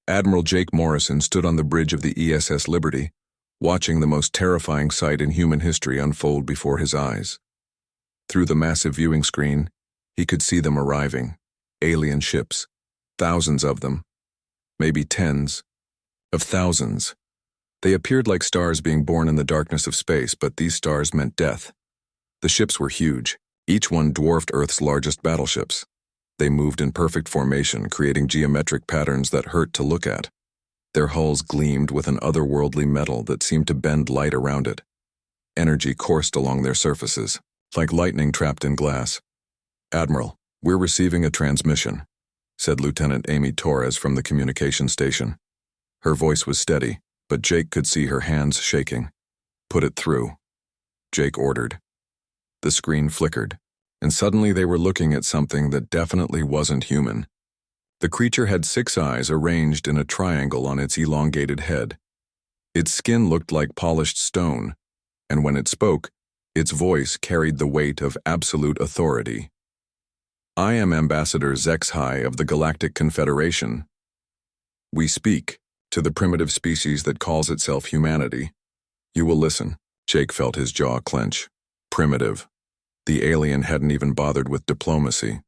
Admiral Jake Morrison stood on the bridge of the ESS Liberty, watching the most terrifying sight in human history unfold before his eyes. Through the massive viewing screen, he could see them arriving, alien ships, thousands of them, maybe tens of thousands. They appeared like stars being born in the darkness of space, but these stars meant death. The ships were huge, each one dwarfed Earth's largest battleships. They moved in perfect formation, creating geometric patterns that hurt to look at. Their hulls gleamed with an otherworldly metal that seemed to bend light around it. Energy coursed along their surfaces, like lightning trapped in glass. "Admiral, we're receiving a transmission," said Lieutenant Amy Torres from the communication station. Her voice was steady, but Jake could see her hands shaking. "Put it through," Jake ordered. The screen flickered, and suddenly they were looking at something that definitely wasn't human. The creature had 6 eyes arranged in a triangle on its elongated head. Its skin looked like polished stone, and when it spoke, its voice carried the weight of absolute authority. "I am Ambassador Zexhai of the Galactic Confederation. We speak to the primitive species that calls itself humanity. You will listen." Jake felt his jaw clench. Primitive. The alien hadn't even bothered with diplomacy.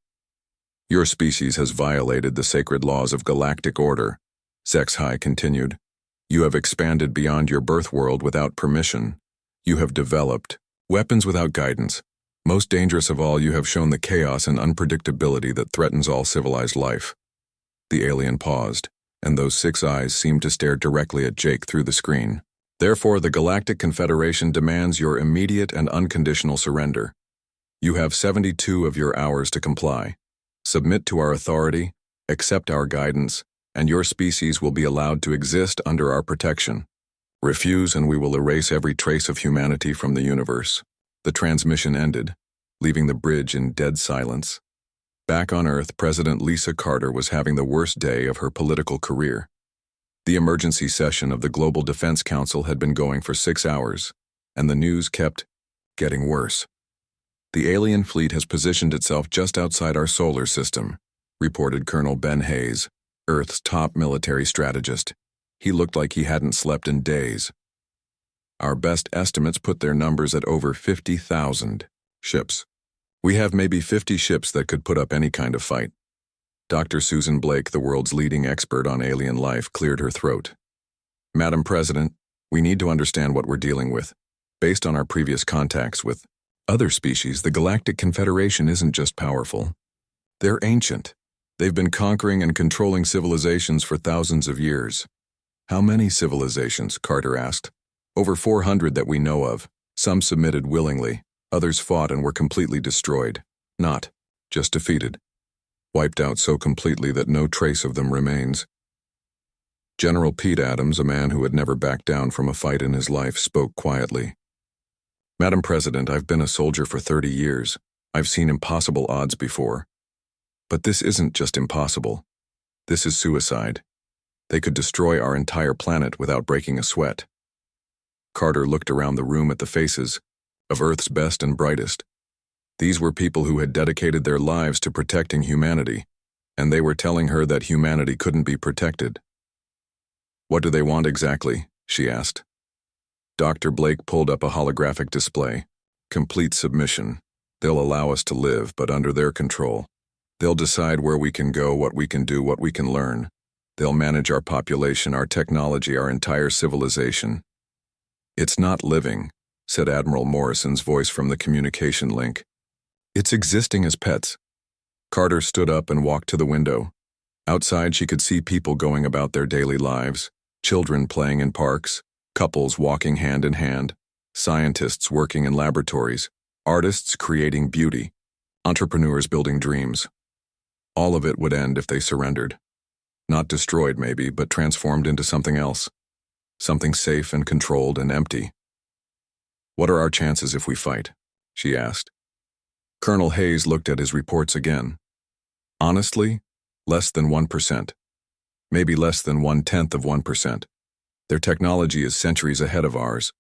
"Your species has violated the sacred laws of galactic order," Zexhai continued. "You have expanded beyond your birth world without permission. You have developed weapons without guidance. Most dangerous of all, you have shown the chaos and unpredictability that threatens all civilized life." The alien paused, and those 6 eyes seemed to stare directly at Jake through the screen. "Therefore, the Galactic Confederation demands your immediate and unconditional surrender. You have 72 of your hours to comply. Submit to our authority, accept our guidance, and your species will be allowed to exist under our protection. Refuse and we will erase every trace of humanity from the universe." The transmission ended, leaving the bridge in dead silence. Back on Earth, President Lisa Carter was having the worst day of her political career. The emergency session of the Global Defense Council had been going for 6 hours, and the news kept getting worse. "The alien fleet has positioned itself just outside our solar system," reported Colonel Ben Hayes, Earth's top military strategist. He looked like he hadn't slept in days. "Our best estimates put their numbers at over 50,000 ships. We have maybe 50 ships that could put up any kind of fight." Dr. Susan Blake, the world's leading expert on alien life, cleared her throat. "Madam President, we need to understand what we're dealing with. Based on our previous contacts with other species, the Galactic Confederation isn't just powerful. They're ancient. They've been conquering and controlling civilizations for thousands of years." "How many civilizations?" Carter asked. "Over 400 that we know of. Some submitted willingly. Others fought and were completely destroyed. Not just defeated. Wiped out so completely that no trace of them remains." General Pete Adams, a man who had never backed down from a fight in his life, spoke quietly. "Madam President, I've been a soldier for 30 years. I've seen impossible odds before. But this isn't just impossible. This is suicide. They could destroy our entire planet without breaking a sweat." Carter looked around the room at the faces of Earth's best and brightest. These were people who had dedicated their lives to protecting humanity, and they were telling her that humanity couldn't be protected. "What do they want exactly?" she asked. Dr. Blake pulled up a holographic display. "Complete submission. They'll allow us to live, but under their control. They'll decide where we can go, what we can do, what we can learn. They'll manage our population, our technology, our entire civilization." "It's not living," said Admiral Morrison's voice from the communication link. "It's existing as pets." Carter stood up and walked to the window. Outside, she could see people going about their daily lives, children playing in parks, couples walking hand in hand, scientists working in laboratories, artists creating beauty, entrepreneurs building dreams. All of it would end if they surrendered. Not destroyed maybe, but transformed into something else. Something safe and controlled and empty. "What are our chances if we fight?" she asked. Colonel Hayes looked at his reports again. "Honestly, less than 1%. Maybe less than 1/10 of 1%. Their technology is centuries ahead of ours.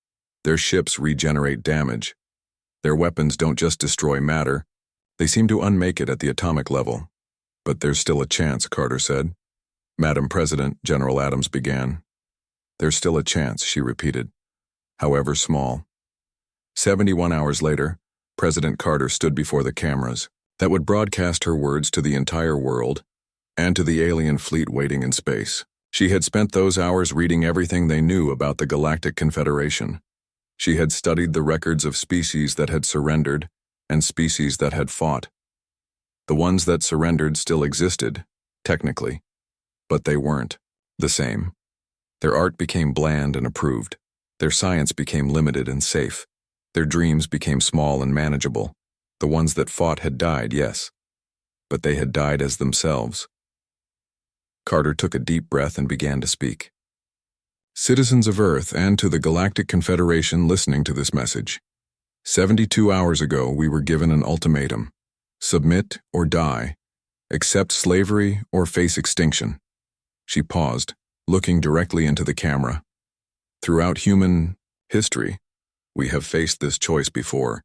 Their ships regenerate damage. Their weapons don't just destroy matter, they seem to unmake it at the atomic level. But there's still a chance," Carter said. Madam President, General Adams began. There's still a chance, she repeated, however small. 71 hours later, President Carter stood before the cameras that would broadcast her words to the entire world and to the alien fleet waiting in space. She had spent those hours reading everything they knew about the Galactic Confederation. She had studied the records of species that had surrendered and species that had fought. The ones that surrendered still existed, technically, but they weren't the same. Their art became bland and approved. Their science became limited and safe. Their dreams became small and manageable. The ones that fought had died, yes, but they had died as themselves. Carter took a deep breath and began to speak. Citizens of Earth and to the Galactic Confederation listening to this message. 72 hours ago, we were given an ultimatum. Submit or die. Accept slavery or face extinction. She paused, looking directly into the camera. Throughout human history, we have faced this choice before.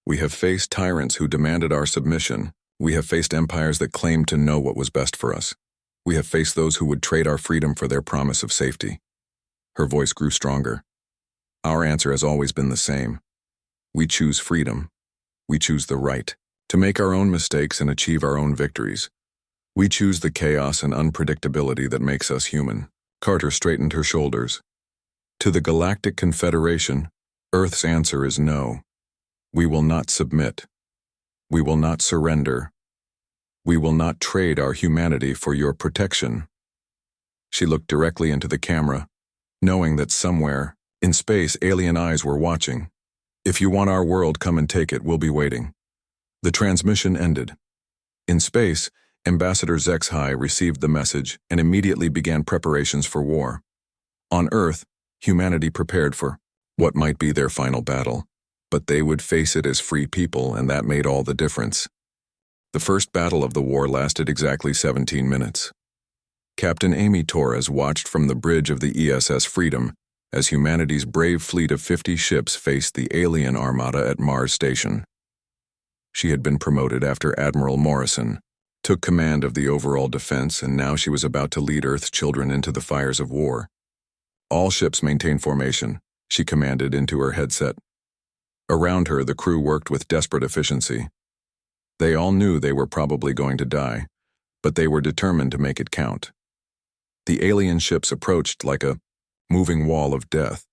We have faced tyrants who demanded our submission. We have faced empires that claimed to know what was best for us. We have faced those who would trade our freedom for their promise of safety. Her voice grew stronger. Our answer has always been the same. We choose freedom. We choose the right to make our own mistakes and achieve our own victories. We choose the chaos and unpredictability that makes us human. Carter straightened her shoulders. To the Galactic Confederation, Earth's answer is no. We will not submit. We will not surrender. We will not trade our humanity for your protection. She looked directly into the camera, knowing that somewhere, in space, alien eyes were watching. If you want our world, come and take it, we'll be waiting. The transmission ended. In space, Ambassador Zexhai received the message and immediately began preparations for war. On Earth, humanity prepared for what might be their final battle, but they would face it as free people, and that made all the difference. The first battle of the war lasted exactly 17 minutes. Captain Amy Torres watched from the bridge of the ESS Freedom as humanity's brave fleet of 50 ships faced the alien armada at Mars Station. She had been promoted after Admiral Morrison took command of the overall defense, and now she was about to lead Earth's children into the fires of war. All ships maintain formation, she commanded into her headset. Around her, the crew worked with desperate efficiency. They all knew they were probably going to die, but they were determined to make it count. The alien ships approached like a moving wall of death.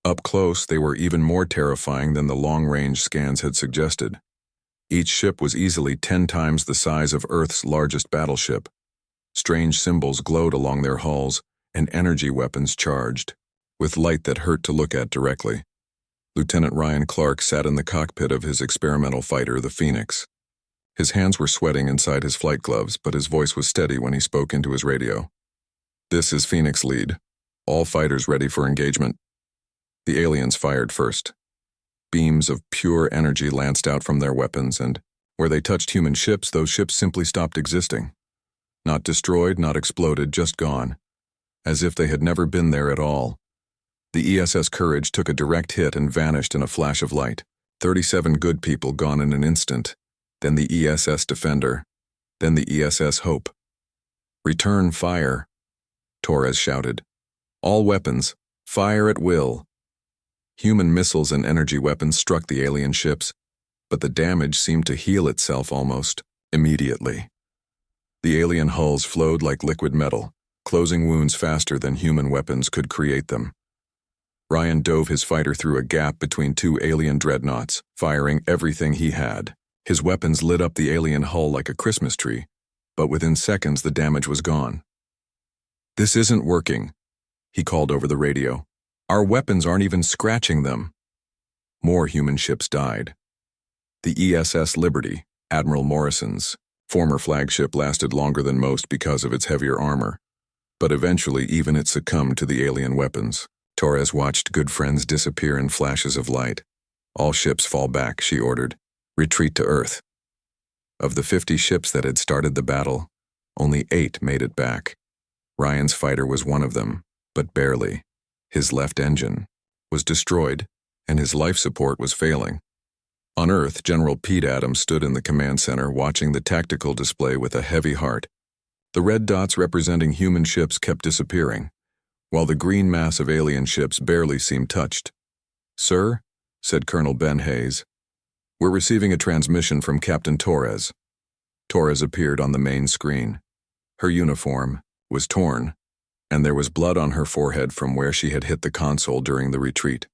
Up close, they were even more terrifying than the long-range scans had suggested. Each ship was easily 10 times the size of Earth's largest battleship. Strange symbols glowed along their hulls, and energy weapons charged, with light that hurt to look at directly. Lieutenant Ryan Clark sat in the cockpit of his experimental fighter, the Phoenix. His hands were sweating inside his flight gloves, but his voice was steady when he spoke into his radio. This is Phoenix Lead. All fighters ready for engagement. The aliens fired first. Beams of pure energy lanced out from their weapons, and where they touched human ships, those ships simply stopped existing. Not destroyed, not exploded, just gone. As if they had never been there at all. The ESS Courage took a direct hit and vanished in a flash of light. 37 good people gone in an instant. Then the ESS Defender. Then the ESS Hope. Return fire, Torres shouted. All weapons, fire at will. Human missiles and energy weapons struck the alien ships, but the damage seemed to heal itself almost immediately. The alien hulls flowed like liquid metal, closing wounds faster than human weapons could create them. Ryan dove his fighter through a gap between two alien dreadnoughts, firing everything he had. His weapons lit up the alien hull like a Christmas tree, but within seconds the damage was gone. This isn't working, he called over the radio. Our weapons aren't even scratching them. More human ships died. The ESS Liberty, Admiral Morrison's former flagship, lasted longer than most because of its heavier armor, but eventually even it succumbed to the alien weapons. Torres watched good friends disappear in flashes of light. All ships fall back, she ordered. Retreat to Earth. Of the 50 ships that had started the battle, only 8 made it back. Ryan's fighter was one of them, but barely. His left engine was destroyed, and his life support was failing. On Earth, General Pete Adams stood in the command center watching the tactical display with a heavy heart. The red dots representing human ships kept disappearing, while the green mass of alien ships barely seemed touched. "Sir," said Colonel Ben Hayes, "we're receiving a transmission from Captain Torres." Torres appeared on the main screen. Her uniform was torn, and there was blood on her forehead from where she had hit the console during the retreat.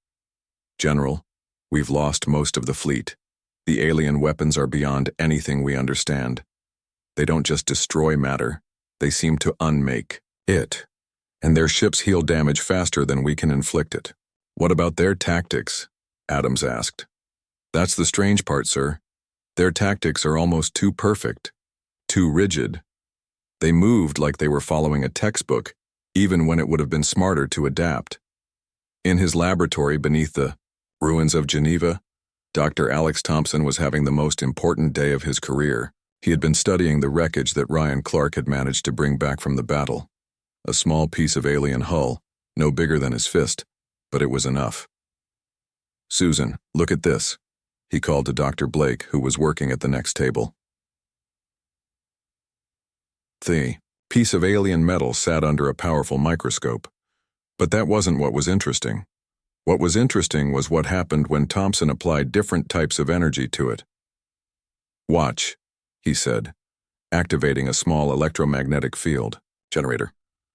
"General, we've lost most of the fleet. The alien weapons are beyond anything we understand. They don't just destroy matter, they seem to unmake it. And their ships heal damage faster than we can inflict it." "What about their tactics?" Adams asked. "That's the strange part, sir. Their tactics are almost too perfect, too rigid. They moved like they were following a textbook, even when it would have been smarter to adapt." In his laboratory beneath the ruins of Geneva, Dr. Alex Thompson was having the most important day of his career. He had been studying the wreckage that Ryan Clark had managed to bring back from the battle. A small piece of alien hull, no bigger than his fist, but it was enough. "Susan, look at this," he called to Dr. Blake, who was working at the next table. The piece of alien metal sat under a powerful microscope. But that wasn't what was interesting. What was interesting was what happened when Thompson applied different types of energy to it. "Watch," he said, activating a small electromagnetic field generator.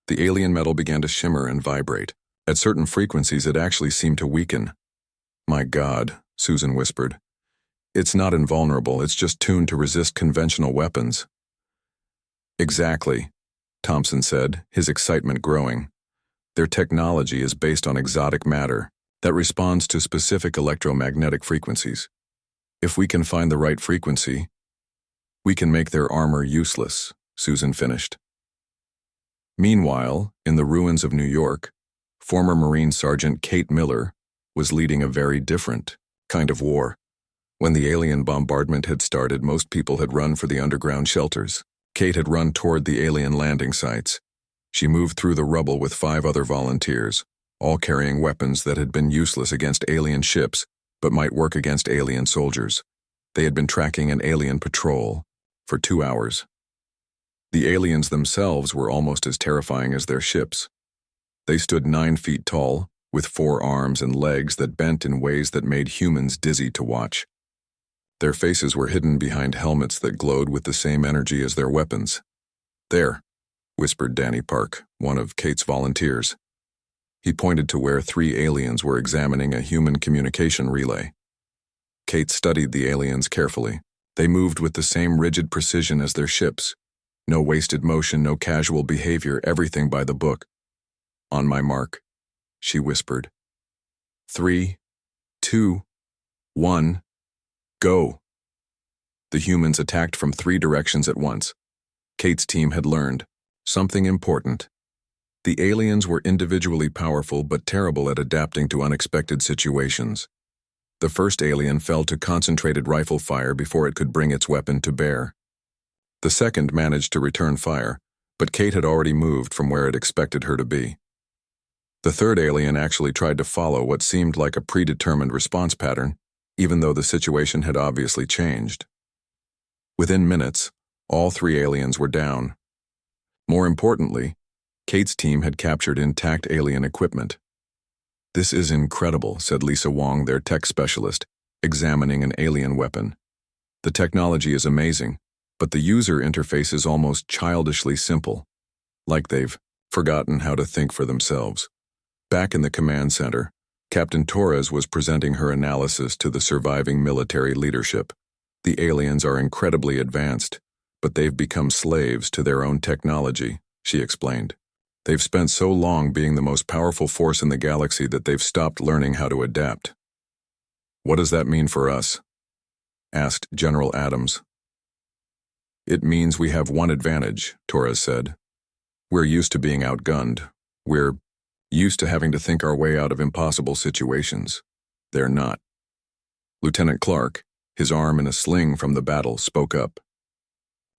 The alien metal began to shimmer and vibrate. At certain frequencies, it actually seemed to weaken. "My God," Susan whispered. "It's not invulnerable, it's just tuned to resist conventional weapons." "Exactly," Thompson said, his excitement growing. "Their technology is based on exotic matter that responds to specific electromagnetic frequencies. If we can find the right frequency, we can make their armor useless," Susan finished. Meanwhile, in the ruins of New York, former Marine Sergeant Kate Miller was leading a very different kind of war. When the alien bombardment had started, most people had run for the underground shelters. Kate had run toward the alien landing sites. She moved through the rubble with 5 other volunteers, all carrying weapons that had been useless against alien ships, but might work against alien soldiers. They had been tracking an alien patrol for 2 hours. The aliens themselves were almost as terrifying as their ships. They stood 9 feet tall, with 4 arms and legs that bent in ways that made humans dizzy to watch. Their faces were hidden behind helmets that glowed with the same energy as their weapons. "There," whispered Danny Park, one of Kate's volunteers. He pointed to where 3 aliens were examining a human communication relay. Kate studied the aliens carefully. They moved with the same rigid precision as their ships. No wasted motion, no casual behavior, everything by the book. "On my mark," she whispered. 3, 2, 1, go. The humans attacked from 3 directions at once. Kate's team had learned something important. The aliens were individually powerful but terrible at adapting to unexpected situations. The first alien fell to concentrated rifle fire before it could bring its weapon to bear. The second managed to return fire, but Kate had already moved from where it expected her to be. The third alien actually tried to follow what seemed like a predetermined response pattern, even though the situation had obviously changed. Within minutes, all 3 aliens were down. More importantly, Kate's team had captured intact alien equipment. "This is incredible," said Lisa Wong, their tech specialist, examining an alien weapon. "The technology is amazing, but the user interface is almost childishly simple, like they've forgotten how to think for themselves." Back in the command center, Captain Torres was presenting her analysis to the surviving military leadership. "The aliens are incredibly advanced, but they've become slaves to their own technology," she explained. "They've spent so long being the most powerful force in the galaxy that they've stopped learning how to adapt." "What does that mean for us?" asked General Adams. "It means we have one advantage," Torres said. "We're used to being outgunned. We're used to having to think our way out of impossible situations. They're not." Lieutenant Clark, his arm in a sling from the battle, spoke up.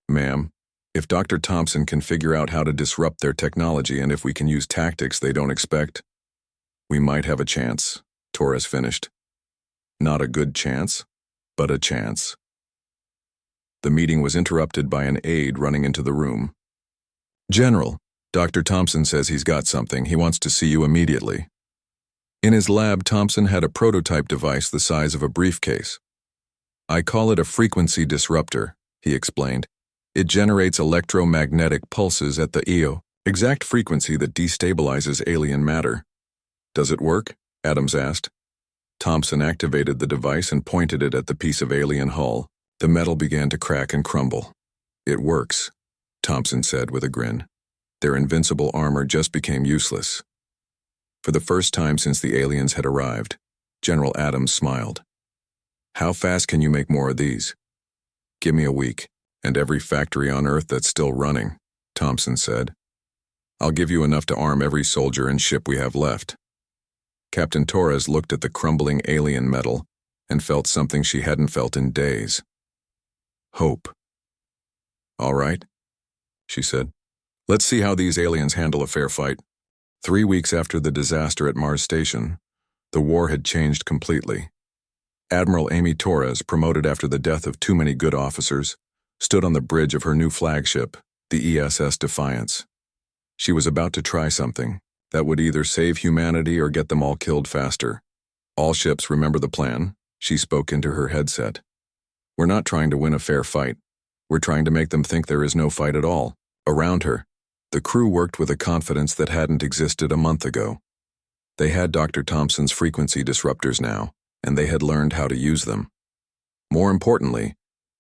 "Ma'am, if Dr. Thompson can figure out how to disrupt their technology and if we can use tactics they don't expect, we might have a chance," Torres finished. "Not a good chance, but a chance." The meeting was interrupted by an aide running into the room. General, Dr. Thompson says he's got something. He wants to see you immediately. In his lab, Thompson had a prototype device the size of a briefcase. I call it a frequency disruptor, he explained. It generates electromagnetic pulses at the exact frequency that destabilizes alien matter. Does it work? Adams asked. Thompson activated the device and pointed it at the piece of alien hull. The metal began to crack and crumble. It works, Thompson said with a grin. Their invincible armor just became useless. For the first time since the aliens had arrived, General Adams smiled. How fast can you make more of these? Give me a week, and every factory on Earth that's still running, Thompson said. I'll give you enough to arm every soldier and ship we have left. Captain Torres looked at the crumbling alien metal and felt something she hadn't felt in days. Hope. All right, she said. Let's see how these aliens handle a fair fight. 3 weeks after the disaster at Mars Station, the war had changed completely. Admiral Amy Torres, promoted after the death of too many good officers, stood on the bridge of her new flagship, the ESS Defiance. She was about to try something that would either save humanity or get them all killed faster. All ships remember the plan, she spoke into her headset. We're not trying to win a fair fight. We're trying to make them think there is no fight at all. Around her, the crew worked with a confidence that hadn't existed a month ago. They had Dr. Thompson's frequency disruptors now, and they had learned how to use them. More importantly,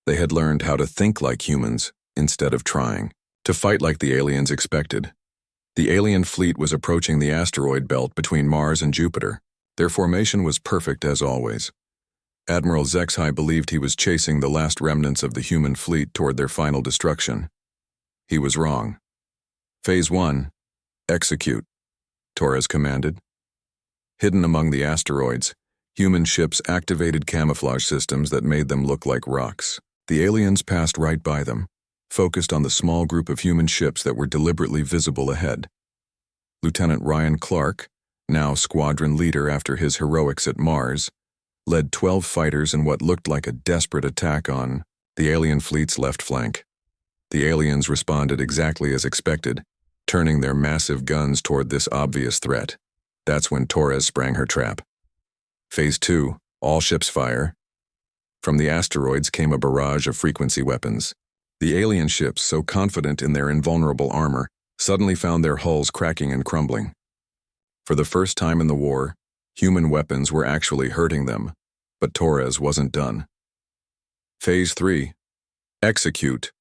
they had learned how to think like humans instead of trying to fight like the aliens expected. The alien fleet was approaching the asteroid belt between Mars and Jupiter. Their formation was perfect as always. Admiral Zexhai believed he was chasing the last remnants of the human fleet toward their final destruction. He was wrong. Phase 1. Execute, Torres commanded. Hidden among the asteroids, human ships activated camouflage systems that made them look like rocks. The aliens passed right by them, focused on the small group of human ships that were deliberately visible ahead. Lieutenant Ryan Clark, now squadron leader after his heroics at Mars, led 12 fighters in what looked like a desperate attack on the alien fleet's left flank. The aliens responded exactly as expected, turning their massive guns toward this obvious threat. That's when Torres sprang her trap. Phase 2, all ships fire. From the asteroids came a barrage of frequency weapons. The alien ships, so confident in their invulnerable armor, suddenly found their hulls cracking and crumbling. For the first time in the war, human weapons were actually hurting them, but Torres wasn't done. Phase 3, execute.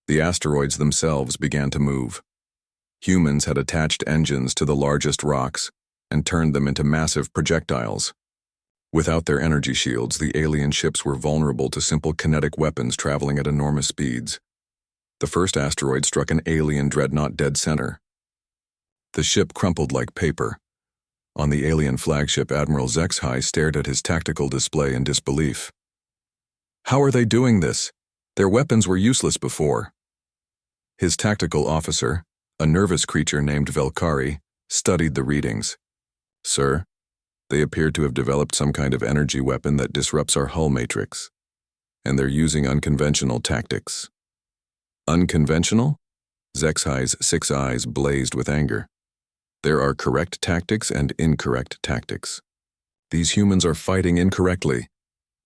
The asteroids themselves began to move. Humans had attached engines to the largest rocks and turned them into massive projectiles. Without their energy shields, the alien ships were vulnerable to simple kinetic weapons traveling at enormous speeds. The first asteroid struck an alien dreadnought dead center. The ship crumpled like paper. On the alien flagship, Admiral Zexhai stared at his tactical display in disbelief. How are they doing this? Their weapons were useless before. His tactical officer, a nervous creature named Velkari, studied the readings. Sir, they appear to have developed some kind of energy weapon that disrupts our hull matrix. And they're using unconventional tactics. Unconventional? Zexhai's 6 eyes blazed with anger. There are correct tactics and incorrect tactics. These humans are fighting incorrectly.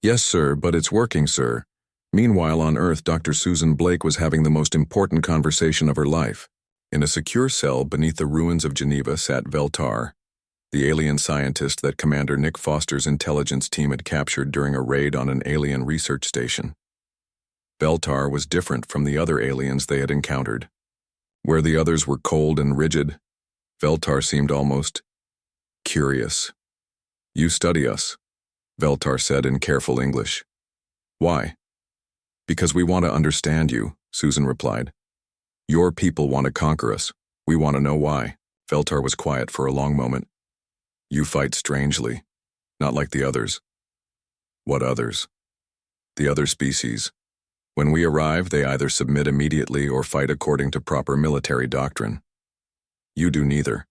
Yes, sir, but it's working, sir. Meanwhile, on Earth, Dr. Susan Blake was having the most important conversation of her life. In a secure cell beneath the ruins of Geneva sat Veltar, the alien scientist that Commander Nick Foster's intelligence team had captured during a raid on an alien research station. Veltar was different from the other aliens they had encountered. Where the others were cold and rigid, Veltar seemed almost curious. You study us, Veltar said in careful English. Why? Because we want to understand you, Susan replied. Your people want to conquer us. We want to know why. Veltar was quiet for a long moment. You fight strangely, not like the others. What others? The other species. When we arrive, they either submit immediately or fight according to proper military doctrine. You do neither.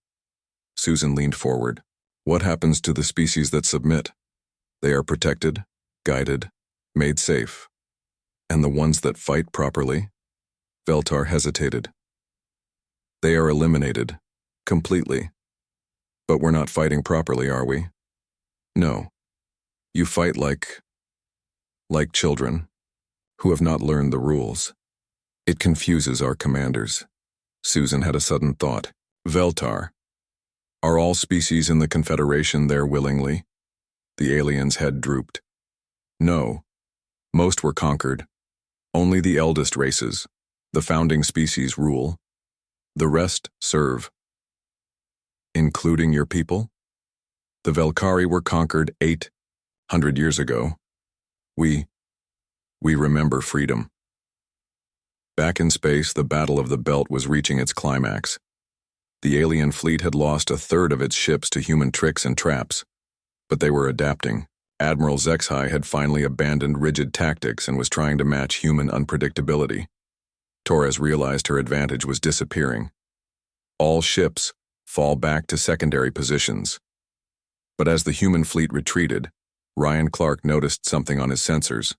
Susan leaned forward. What happens to the species that submit? They are protected, guided, made safe. And the ones that fight properly? Veltar hesitated. They are eliminated. Completely. But we're not fighting properly, are we? No. You fight like children, who have not learned the rules. It confuses our commanders. Susan had a sudden thought. Veltar. Are all species in the Confederation there willingly? The alien's head drooped. No. Most were conquered. Only the eldest races, the founding species, rule. The rest serve. Including your people? The Velkari were conquered 800 years ago. We remember freedom. Back in space, the Battle of the Belt was reaching its climax. The alien fleet had lost a third of its ships to human tricks and traps, but they were adapting. Admiral Zexhai had finally abandoned rigid tactics and was trying to match human unpredictability. Torres realized her advantage was disappearing. All ships fall back to secondary positions. But as the human fleet retreated, Ryan Clark noticed something on his sensors.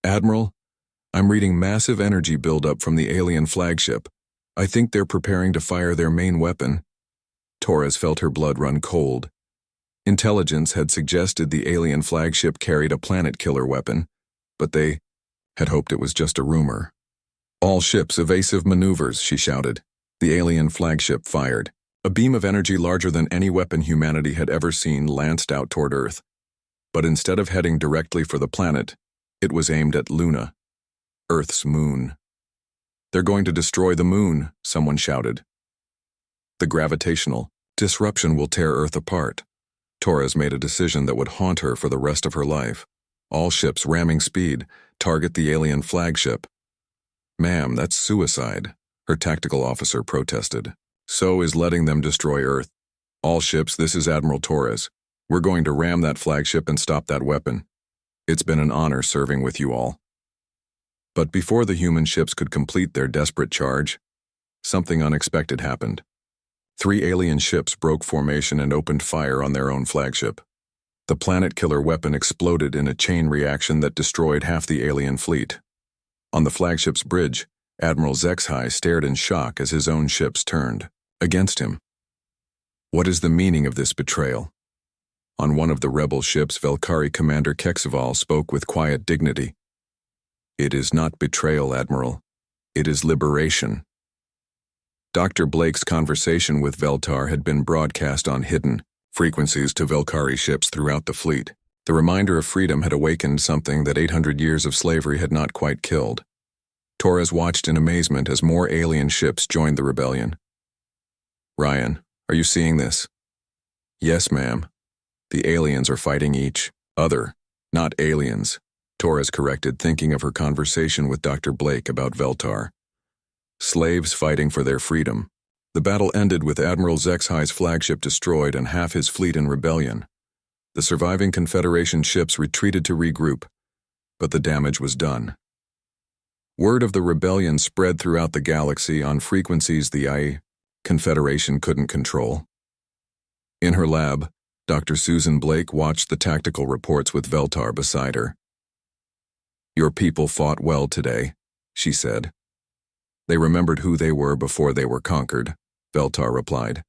Admiral, I'm reading massive energy buildup from the alien flagship. I think they're preparing to fire their main weapon. Torres felt her blood run cold. Intelligence had suggested the alien flagship carried a planet-killer weapon, but they had hoped it was just a rumor. All ships, evasive maneuvers, she shouted. The alien flagship fired. A beam of energy larger than any weapon humanity had ever seen lanced out toward Earth. But instead of heading directly for the planet, it was aimed at Luna, Earth's moon. They're going to destroy the moon, someone shouted. The gravitational disruption will tear Earth apart. Torres made a decision that would haunt her for the rest of her life. All ships ramming speed, target the alien flagship. Ma'am, that's suicide, her tactical officer protested. So is letting them destroy Earth. All ships, this is Admiral Torres. We're going to ram that flagship and stop that weapon. It's been an honor serving with you all. But before the human ships could complete their desperate charge, something unexpected happened. 3 alien ships broke formation and opened fire on their own flagship. The planet-killer weapon exploded in a chain reaction that destroyed half the alien fleet. On the flagship's bridge, Admiral Zexhai stared in shock as his own ships turned against him. What is the meaning of this betrayal? On one of the rebel ships, Velkari Commander Kexival spoke with quiet dignity. It is not betrayal, Admiral. It is liberation. Dr. Blake's conversation with Veltar had been broadcast on hidden frequencies to Velkari ships throughout the fleet. The reminder of freedom had awakened something that 800 years of slavery had not quite killed. Torres watched in amazement as more alien ships joined the rebellion. Ryan, are you seeing this? Yes, ma'am. The aliens are fighting each other, not aliens, Torres corrected, thinking of her conversation with Dr. Blake about Veltar. Slaves fighting for their freedom. The battle ended with Admiral Zexhai's flagship destroyed and half his fleet in rebellion. The surviving Confederation ships retreated to regroup, but the damage was done. Word of the rebellion spread throughout the galaxy on frequencies the Confederation couldn't control. In her lab, Dr. Susan Blake watched the tactical reports with Veltar beside her. Your people fought well today, she said. They remembered who they were before they were conquered, Veltar replied.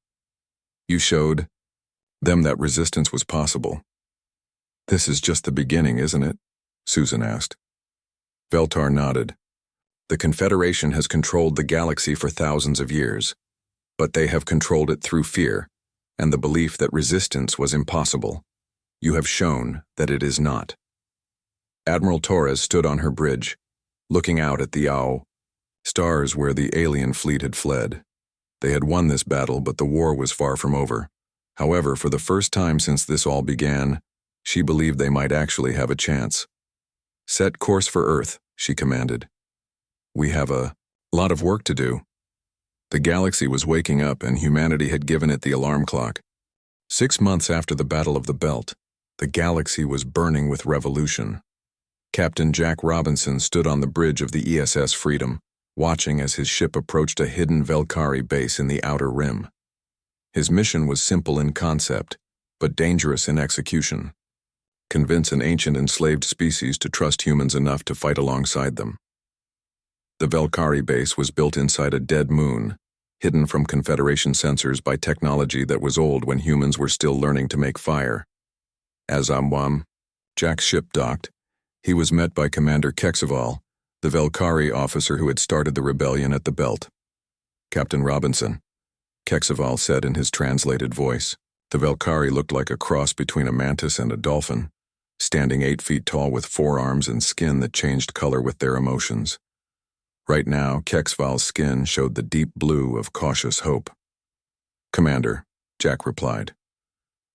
You showed them that resistance was possible. This is just the beginning, isn't it? Susan asked. Veltar nodded. The Confederation has controlled the galaxy for thousands of years, but they have controlled it through fear and the belief that resistance was impossible. You have shown that it is not. Admiral Torres stood on her bridge, looking out at the stars where the alien fleet had fled. They had won this battle, but the war was far from over. However, for the first time since this all began, she believed they might actually have a chance. Set course for Earth, she commanded. We have a lot of work to do. The galaxy was waking up and humanity had given it the alarm clock. 6 months after the Battle of the Belt, the galaxy was burning with revolution. Captain Jack Robinson stood on the bridge of the ESS Freedom, watching as his ship approached a hidden Velkari base in the outer rim. His mission was simple in concept, but dangerous in execution. Convince an ancient enslaved species to trust humans enough to fight alongside them. The Velkari base was built inside a dead moon, hidden from Confederation sensors by technology that was old when humans were still learning to make fire. As Jack's ship docked, he was met by Commander Kexaval, the Velkari officer who had started the rebellion at the belt. "Captain Robinson," Kexaval said in his translated voice. The Velkari looked like a cross between a mantis and a dolphin, standing 8 feet tall with forearms and skin that changed color with their emotions. Right now, Kexval's skin showed the deep blue of cautious hope. "Commander," Jack replied.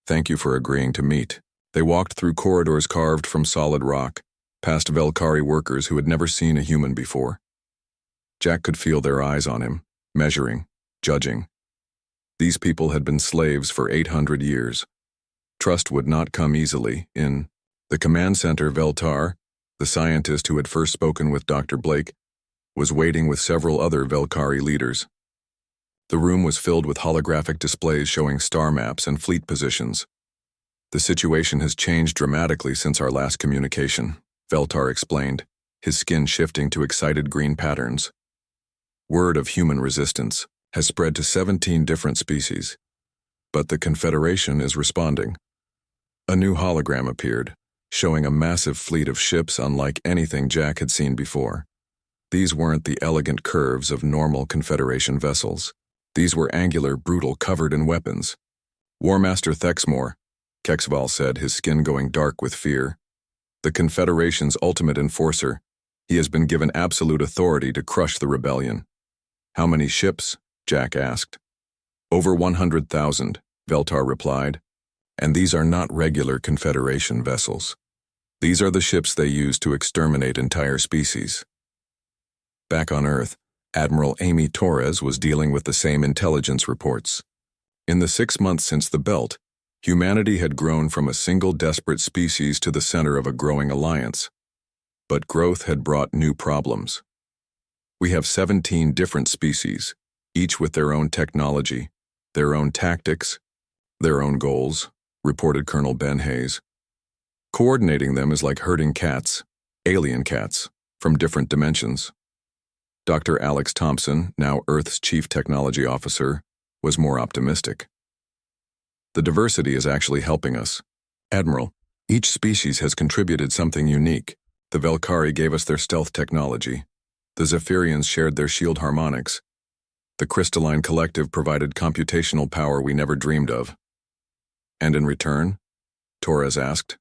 "Thank you for agreeing to meet." They walked through corridors carved from solid rock, past Velkari workers who had never seen a human before. Jack could feel their eyes on him, measuring, judging. These people had been slaves for 800 years. Trust would not come easily. In the command center, Veltar, the scientist who had first spoken with Dr. Blake, was waiting with several other Velkari leaders. The room was filled with holographic displays showing star maps and fleet positions. "The situation has changed dramatically since our last communication," Veltar explained, his skin shifting to excited green patterns. "Word of human resistance has spread to 17 different species, but the Confederation is responding." A new hologram appeared, showing a massive fleet of ships unlike anything Jack had seen before. These weren't the elegant curves of normal Confederation vessels. These were angular, brutal, covered in weapons. "War Master Thexmore," Kexval said, his skin going dark with fear. "The Confederation's ultimate enforcer. He has been given absolute authority to crush the rebellion." "How many ships?" Jack asked. "Over 100,000, Veltar replied. "And these are not regular Confederation vessels. These are the ships they use to exterminate entire species." Back on Earth, Admiral Amy Torres was dealing with the same intelligence reports. In the 6 months since the Belt, humanity had grown from a single desperate species to the center of a growing alliance. But growth had brought new problems. "We have 17 different species, each with their own technology, their own tactics, their own goals," reported Colonel Ben Hayes. "Coordinating them is like herding cats, alien cats, from different dimensions." Dr. Alex Thompson, now Earth's chief technology officer, was more optimistic. "The diversity is actually helping us. Admiral, each species has contributed something unique. The Velkari gave us their stealth technology. The Zephyrians shared their shield harmonics. The Crystalline Collective provided computational power we never dreamed of." "And in return?" Torres asked.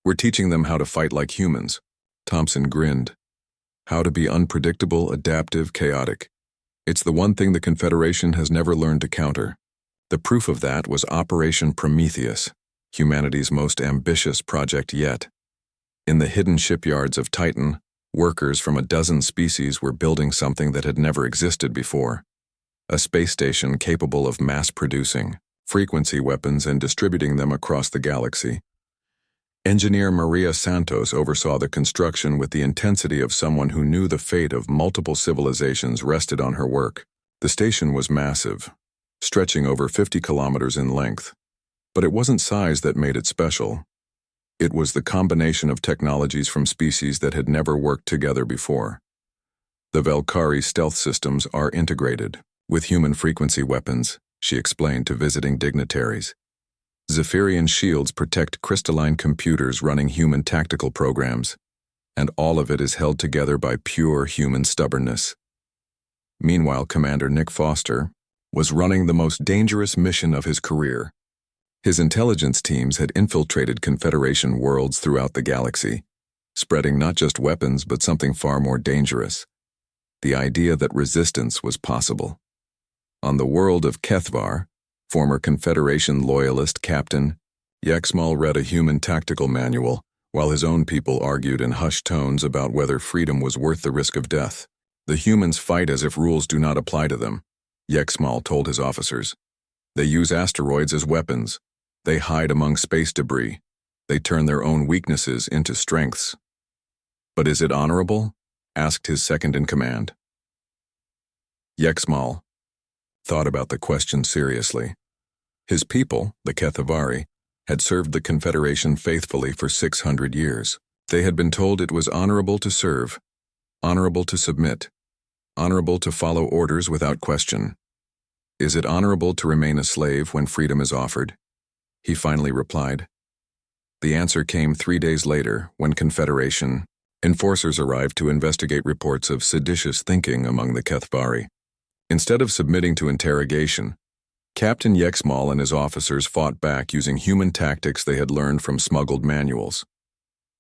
"We're teaching them how to fight like humans." Thompson grinned. "How to be unpredictable, adaptive, chaotic. It's the one thing the Confederation has never learned to counter. The proof of that was Operation Prometheus, humanity's most ambitious project yet. In the hidden shipyards of Titan, workers from a dozen species were building something that had never existed before. A space station capable of mass-producing frequency weapons and distributing them across the galaxy. Engineer Maria Santos oversaw the construction with the intensity of someone who knew the fate of multiple civilizations rested on her work. The station was massive, stretching over 50 kilometers in length. But it wasn't size that made it special. It was the combination of technologies from species that had never worked together before. The Velkari stealth systems are integrated with human frequency weapons, she explained to visiting dignitaries. Zephyrian shields protect crystalline computers running human tactical programs, and all of it is held together by pure human stubbornness. Meanwhile, Commander Nick Foster was running the most dangerous mission of his career. His intelligence teams had infiltrated Confederation worlds throughout the galaxy, spreading not just weapons but something far more dangerous: the idea that resistance was possible. On the world of Kethvar, former Confederation loyalist Captain Yexmal read a human tactical manual, while his own people argued in hushed tones about whether freedom was worth the risk of death. "The humans fight as if rules do not apply to them," Yexmal told his officers. "They use asteroids as weapons. They hide among space debris. They turn their own weaknesses into strengths." "But is it honorable?" asked his second-in-command. Yexmal thought about the question seriously. His people, the Kethavari, had served the Confederation faithfully for 600 years. They had been told it was honorable to serve, honorable to submit, honorable to follow orders without question. "Is it honorable to remain a slave when freedom is offered?" he finally replied. The answer came 3 days later when Confederation enforcers arrived to investigate reports of seditious thinking among the Kethvari. Instead of submitting to interrogation, Captain Yexmal and his officers fought back using human tactics they had learned from smuggled manuals.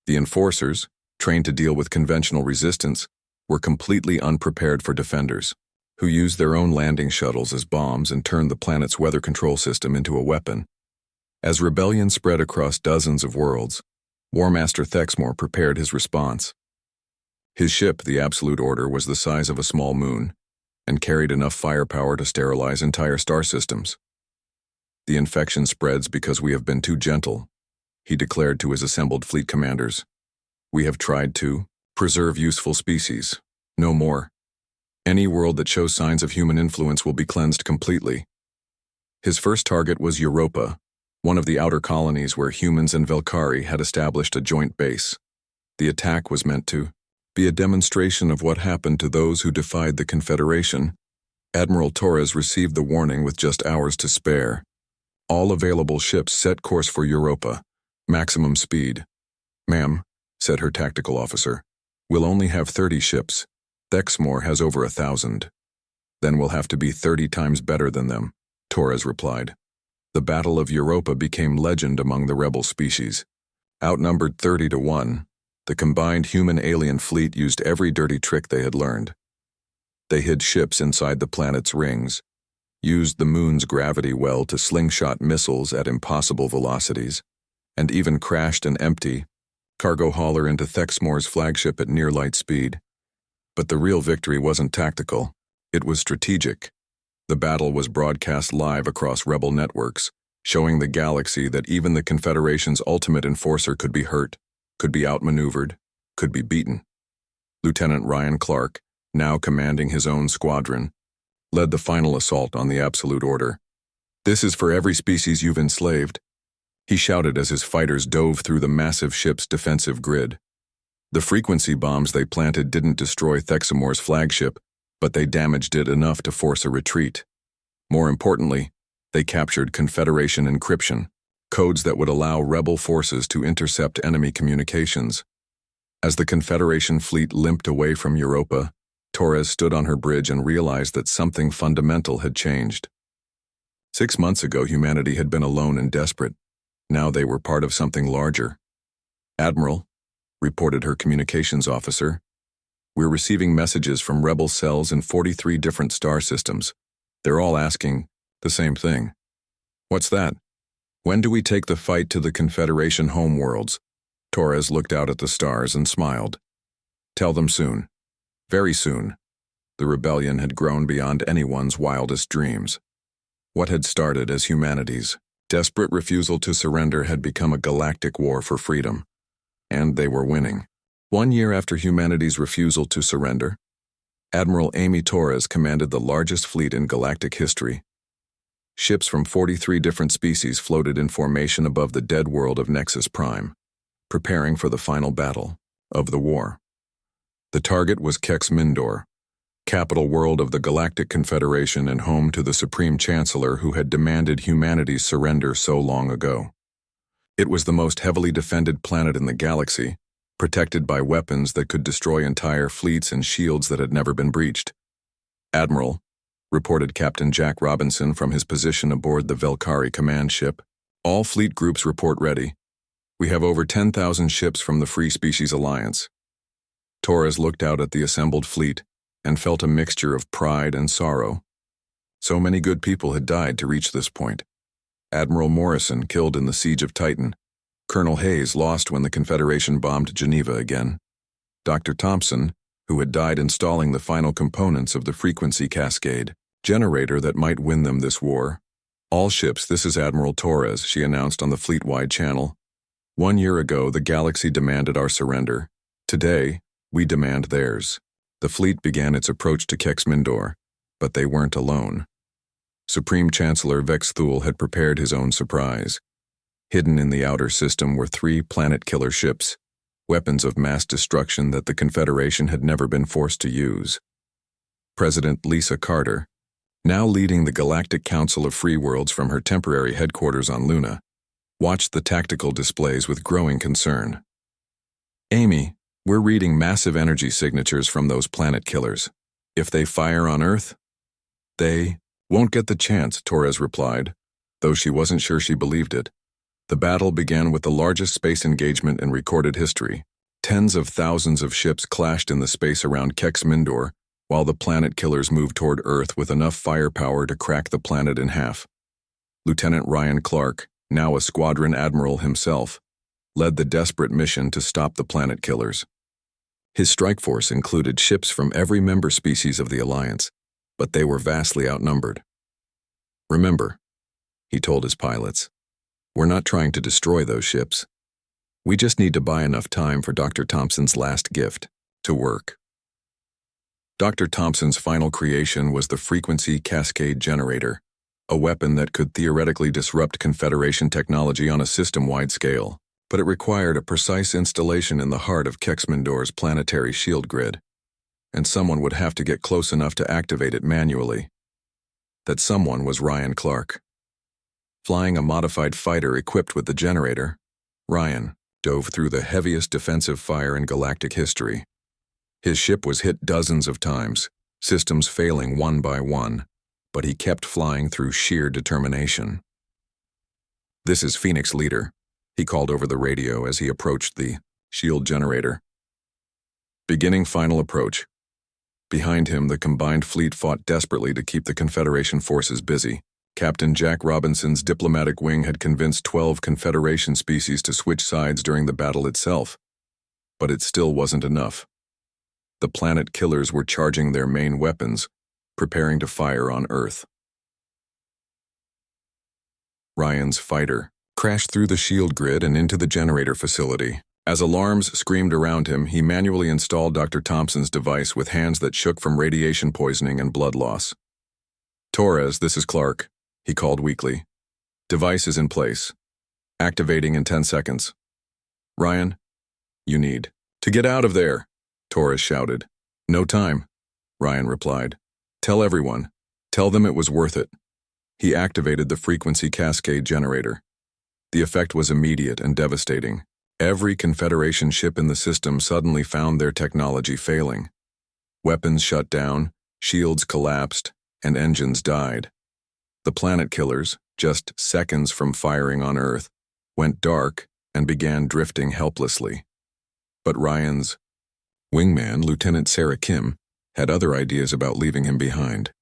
The enforcers, trained to deal with conventional resistance, were completely unprepared for defenders, who used their own landing shuttles as bombs and turned the planet's weather control system into a weapon. As rebellion spread across dozens of worlds, War Master Thexmore prepared his response. His ship, the Absolute Order, was the size of a small moon and carried enough firepower to sterilize entire star systems. "The infection spreads because we have been too gentle," he declared to his assembled fleet commanders. "We have tried to preserve useful species. No more. Any world that shows signs of human influence will be cleansed completely." His first target was Europa, one of the outer colonies where humans and Velkari had established a joint base. The attack was meant to be a demonstration of what happened to those who defied the Confederation. Admiral Torres received the warning with just hours to spare. All available ships set course for Europa. Maximum speed. "Ma'am," said her tactical officer, "we'll only have 30 ships. Thexmore has over 1,000. "Then we'll have to be 30 times better than them," Torres replied. The Battle of Europa became legend among the rebel species. Outnumbered 30 to 1, the combined human-alien fleet used every dirty trick they had learned. They hid ships inside the planet's rings, used the moon's gravity well to slingshot missiles at impossible velocities, and even crashed an empty cargo hauler into Thexmore's flagship at near-light speed. But the real victory wasn't tactical, it was strategic. The battle was broadcast live across rebel networks, showing the galaxy that even the Confederation's ultimate enforcer could be hurt, could be outmaneuvered, could be beaten. Lieutenant Ryan Clark, now commanding his own squadron, led the final assault on the Absolute Order. "This is for every species you've enslaved," he shouted as his fighters dove through the massive ship's defensive grid. The frequency bombs they planted didn't destroy Thexmore's flagship, but they damaged it enough to force a retreat. More importantly, they captured Confederation encryption, codes that would allow rebel forces to intercept enemy communications. As the Confederation fleet limped away from Europa, Torres stood on her bridge and realized that something fundamental had changed. 6 months ago, humanity had been alone and desperate. Now they were part of something larger. "Admiral," reported her communications officer, "we're receiving messages from rebel cells in 43 different star systems. They're all asking the same thing." "What's that?" "When do we take the fight to the Confederation homeworlds?" Torres looked out at the stars and smiled. "Tell them soon. Very soon." The rebellion had grown beyond anyone's wildest dreams. What had started as humanity's desperate refusal to surrender had become a galactic war for freedom. And they were winning. 1 year after humanity's refusal to surrender, Admiral Amy Torres commanded the largest fleet in galactic history. Ships from 43 different species floated in formation above the dead world of Nexus Prime, preparing for the final battle of the war. The target was Kex Mindor, capital world of the Galactic Confederation and home to the Supreme Chancellor who had demanded humanity's surrender so long ago. It was the most heavily defended planet in the galaxy, protected by weapons that could destroy entire fleets and shields that had never been breached. "Admiral," reported Captain Jack Robinson from his position aboard the Velkari command ship, "all fleet groups report ready. We have over 10,000 ships from the Free Species Alliance." Torres looked out at the assembled fleet and felt a mixture of pride and sorrow. So many good people had died to reach this point. Admiral Morrison killed in the Siege of Titan. Colonel Hayes lost when the Confederation bombed Geneva again. Dr. Thompson, who had died installing the final components of the frequency cascade generator that might win them this war. "All ships, this is Admiral Torres," she announced on the fleet-wide channel. 1 year ago, the galaxy demanded our surrender. Today, we demand theirs. The fleet began its approach to Kex Mindor, but they weren't alone. Supreme Chancellor Vex Thule had prepared his own surprise. Hidden in the outer system were 3 planet-killer ships, weapons of mass destruction that the Confederation had never been forced to use. President Lisa Carter, now leading the Galactic Council of Free Worlds from her temporary headquarters on Luna, watched the tactical displays with growing concern. "Amy, we're reading massive energy signatures from those planet killers. If they fire on Earth, they won't get the chance," Torres replied, though she wasn't sure she believed it. The battle began with the largest space engagement in recorded history. Tens of thousands of ships clashed in the space around Kex Mindor, while the planet killers moved toward Earth with enough firepower to crack the planet in half. Lieutenant Ryan Clark, now a squadron admiral himself, led the desperate mission to stop the planet killers. His strike force included ships from every member species of the Alliance, but they were vastly outnumbered. "Remember," he told his pilots, "we're not trying to destroy those ships. We just need to buy enough time for Dr. Thompson's last gift to work." Dr. Thompson's final creation was the Frequency Cascade Generator, a weapon that could theoretically disrupt Confederation technology on a system-wide scale, but it required a precise installation in the heart of Kex Mindor's planetary shield grid, and someone would have to get close enough to activate it manually. That someone was Ryan Clark. Flying a modified fighter equipped with the generator, Ryan dove through the heaviest defensive fire in galactic history. His ship was hit dozens of times, systems failing one by one, but he kept flying through sheer determination. "This is Phoenix Leader," he called over the radio as he approached the shield generator. "Beginning final approach." Behind him, the combined fleet fought desperately to keep the Confederation forces busy. Captain Jack Robinson's diplomatic wing had convinced 12 Confederation species to switch sides during the battle itself, but it still wasn't enough. The planet killers were charging their main weapons, preparing to fire on Earth. Ryan's fighter crashed through the shield grid and into the generator facility. As alarms screamed around him, he manually installed Dr. Thompson's device with hands that shook from radiation poisoning and blood loss. "Torres, this is Clark," he called weakly. "Device is in place. Activating in 10 seconds. Ryan, you need to get out of there," Torres shouted. "No time," Ryan replied. "Tell everyone. Tell them it was worth it." He activated the Frequency Cascade Generator. The effect was immediate and devastating. Every Confederation ship in the system suddenly found their technology failing. Weapons shut down, shields collapsed, and engines died. The planet killers, just seconds from firing on Earth, went dark and began drifting helplessly. But Ryan's wingman, Lieutenant Sarah Kim, had other ideas about leaving him behind.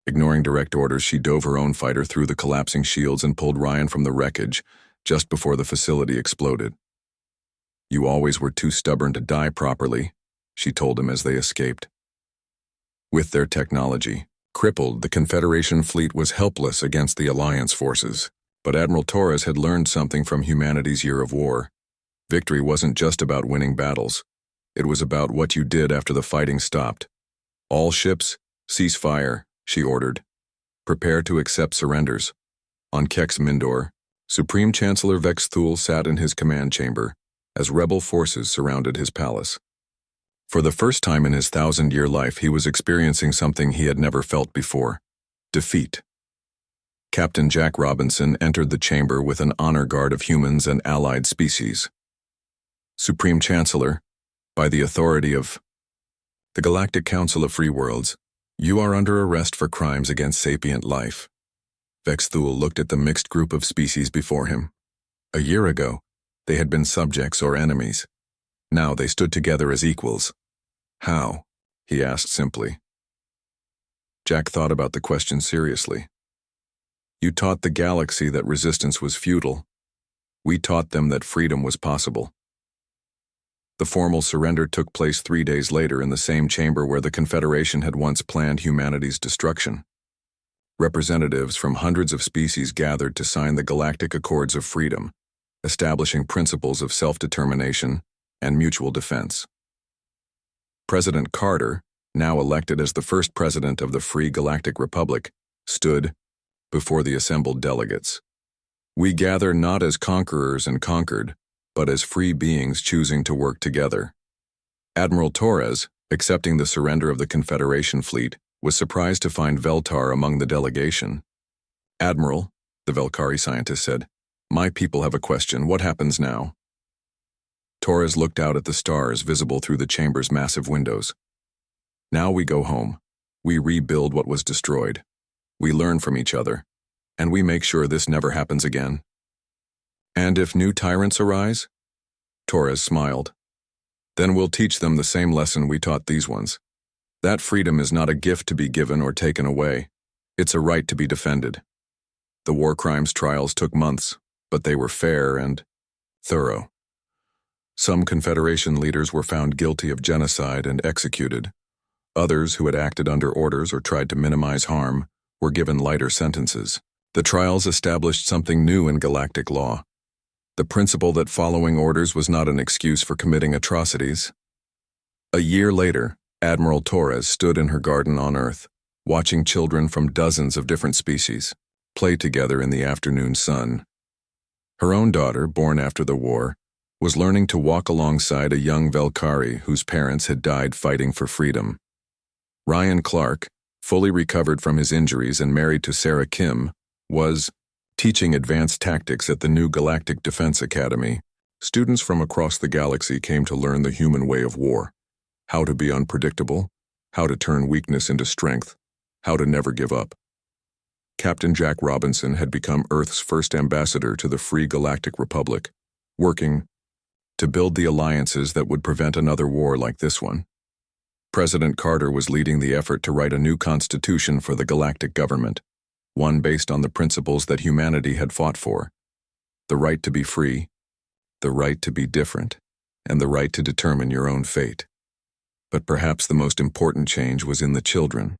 Ignoring direct orders, she dove her own fighter through the collapsing shields and pulled Ryan from the wreckage just before the facility exploded. "You always were too stubborn to die properly," she told him as they escaped. With their technology crippled, the Confederation fleet was helpless against the Alliance forces. But Admiral Torres had learned something from humanity's year of war. Victory wasn't just about winning battles. It was about what you did after the fighting stopped. "All ships, cease fire," she ordered. "Prepare to accept surrenders." On Kex Mindor, Supreme Chancellor Vex Thule sat in his command chamber as rebel forces surrounded his palace. For the first time in his 1,000-year life, he was experiencing something he had never felt before: defeat. Captain Jack Robinson entered the chamber with an honor guard of humans and allied species. "Supreme Chancellor, by the authority of the Galactic Council of Free Worlds, you are under arrest for crimes against sapient life." Vex Thule looked at the mixed group of species before him. A year ago, they had been subjects or enemies. Now they stood together as equals. "How?" he asked simply. Jack thought about the question seriously. "You taught the galaxy that resistance was futile. We taught them that freedom was possible." The formal surrender took place 3 days later in the same chamber where the Confederation had once planned humanity's destruction. Representatives from hundreds of species gathered to sign the Galactic Accords of Freedom, establishing principles of self-determination and mutual defense. President Carter, now elected as the first president of the Free Galactic Republic, stood before the assembled delegates. "We gather not as conquerors and conquered, but as free beings choosing to work together." Admiral Torres, accepting the surrender of the Confederation fleet, was surprised to find Veltar among the delegation. "Admiral," the Velkari scientist said, "my people have a question. What happens now?" Torres looked out at the stars visible through the chamber's massive windows. "Now we go home. We rebuild what was destroyed. We learn from each other. And we make sure this never happens again." "And if new tyrants arise?" Torres smiled. "Then we'll teach them the same lesson we taught these ones. That freedom is not a gift to be given or taken away. It's a right to be defended." The war crimes trials took months, but they were fair and thorough. Some Confederation leaders were found guilty of genocide and executed. Others who had acted under orders or tried to minimize harm were given lighter sentences. The trials established something new in galactic law: the principle that following orders was not an excuse for committing atrocities. A year later, Admiral Torres stood in her garden on Earth, watching children from dozens of different species play together in the afternoon sun. Her own daughter, born after the war, was learning to walk alongside a young Velkari whose parents had died fighting for freedom. Ryan Clark, fully recovered from his injuries and married to Sarah Kim, was teaching advanced tactics at the new Galactic Defense Academy. Students from across the galaxy came to learn the human way of war: how to be unpredictable, how to turn weakness into strength, how to never give up. Captain Jack Robinson had become Earth's first ambassador to the Free Galactic Republic, working to build the alliances that would prevent another war like this one. President Carter was leading the effort to write a new constitution for the galactic government, one based on the principles that humanity had fought for: the right to be free, the right to be different, and the right to determine your own fate. But perhaps the most important change was in the children.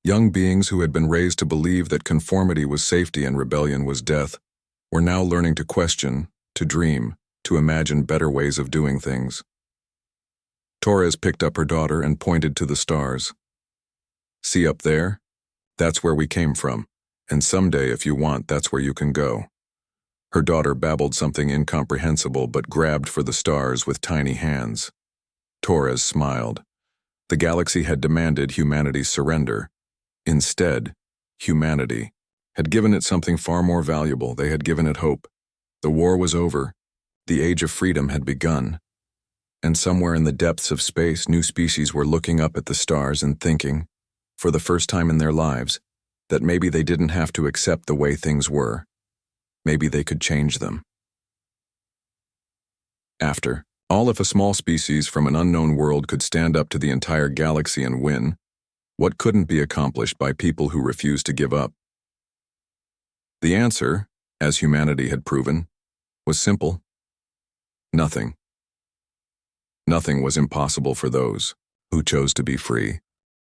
Young beings who had been raised to believe that conformity was safety and rebellion was death were now learning to question, to dream, to imagine better ways of doing things. Torres picked up her daughter and pointed to the stars. "See up there? That's where we came from, and someday, if you want, that's where you can go." Her daughter babbled something incomprehensible but grabbed for the stars with tiny hands. Torres smiled. The galaxy had demanded humanity's surrender. Instead, humanity had given it something far more valuable. They had given it hope. The war was over. The age of freedom had begun. And somewhere in the depths of space, new species were looking up at the stars and thinking, for the first time in their lives, that maybe they didn't have to accept the way things were. Maybe they could change them. After all, if a small species from an unknown world could stand up to the entire galaxy and win, what couldn't be accomplished by people who refused to give up? The answer, as humanity had proven, was simple: nothing. Nothing was impossible for those who chose to be free.